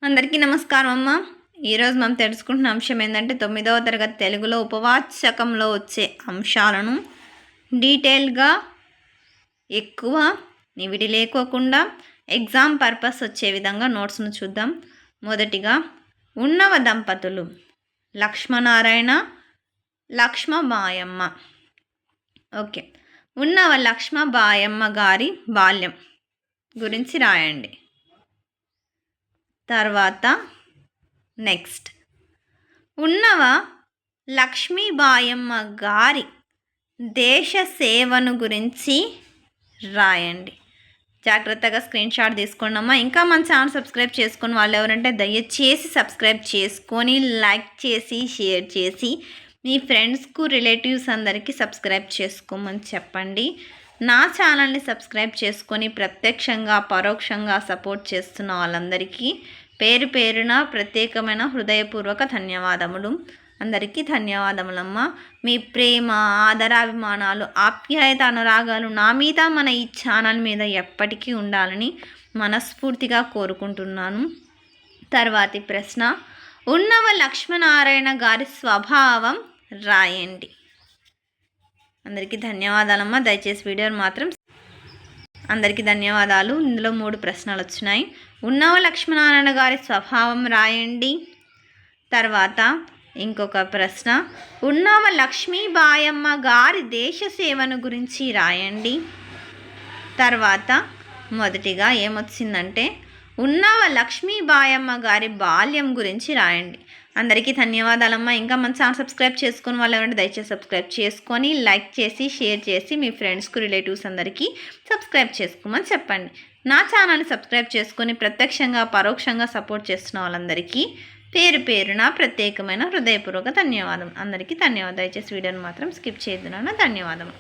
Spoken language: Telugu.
అందరికీ నమస్కారం అమ్మ. ఈరోజు మనం తెలుసుకుంటున్న అంశం ఏంటంటే 9వ తరగతి తెలుగులో ఉపవాచకంలో వచ్చే అంశాలను డీటెయిల్గా ఎక్కువ నివిడి లేకోకుండా ఎగ్జామ్ పర్పస్ వచ్చే విధంగా నోట్స్ను చూద్దాం. మొదటిగా ఉన్నవ దంపతులు లక్ష్మనారాయణ లక్ష్మబాయమ్మ. ఓకే, ఉన్నవ లక్ష్మబాయమ్మ గారి బాల్యం గురించి రాయండి. తర్వాత నెక్స్ట్ ఉన్నవ లక్ష్మీబాయమ్మ గారి దేశ సేవను గురించి రాయండి. జాగ్రత్తగా స్క్రీన్ షాట్ తీసుకోండమ్మా. ఇంకా మన ఛానల్ సబ్స్క్రైబ్ చేసుకుని వాళ్ళు ఎవరంటే దయచేసి సబ్స్క్రైబ్ చేసుకొని లైక్ చేసి షేర్ చేసి మీ ఫ్రెండ్స్కు రిలేటివ్స్ అందరికీ సబ్స్క్రైబ్ చేసుకోమని చెప్పండి. నా ఛానల్ని సబ్స్క్రైబ్ చేసుకొని ప్రత్యక్షంగా పరోక్షంగా సపోర్ట్ చేస్తున్న వాళ్ళందరికీ పేరు పేరున ప్రత్యేకమైన హృదయపూర్వక ధన్యవాదములు. అందరికీ ధన్యవాదములమ్మ. మీ ప్రేమ, ఆదరాభిమానాలు, ఆప్యాయత, అనురాగాలు నా మీద, మన ఈ ఛానల్ మీద ఎప్పటికీ ఉండాలని మనస్ఫూర్తిగా కోరుకుంటున్నాను. తర్వాతి ప్రశ్న, ఉన్నవ లక్ష్మనారాయణ గారి స్వభావం రాయండి. అందరికీ ధన్యవాదాలమ్మ. దయచేసి వీడియోని మాత్రం అందరికీ ధన్యవాదాలు. ఇందులో 3 ప్రశ్నలు వచ్చినాయి. ఉన్నవ లక్ష్మనారాయణ గారి స్వభావం రాయండి. తర్వాత ఇంకొక ప్రశ్న, ఉన్నవ లక్ష్మీబాయమ్మ గారి దేశ సేవను గురించి రాయండి. తర్వాత మొదటిగా ఏమొచ్చిందంటే ఉన్నవ లక్ష్మీబాయమ్మ గారి బాల్యం గురించి రాయండి. అందరికీ ధన్యవాదాలమ్మా. ఇంకా మన ఛానల్ సబ్స్క్రైబ్ చేసుకుని వాళ్ళు ఎవరంటే దయచేసి సబ్స్క్రైబ్ చేసుకొని లైక్ చేసి షేర్ చేసి మీ ఫ్రెండ్స్కు రిలేటివ్స్ అందరికీ సబ్స్క్రైబ్ చేసుకోమని చెప్పండి. నా ఛానల్ని సబ్స్క్రైబ్ చేసుకొని ప్రత్యక్షంగా పరోక్షంగా సపోర్ట్ చేస్తున్న వాళ్ళందరికీ పేరు పేరున ప్రత్యేకమైన హృదయపూర్వక ధన్యవాదం. అందరికీ ధన్యవాదాలు. దయచేసి వీడియోని మాత్రం స్కిప్ చేయొద్దు నాన్న. ధన్యవాదం.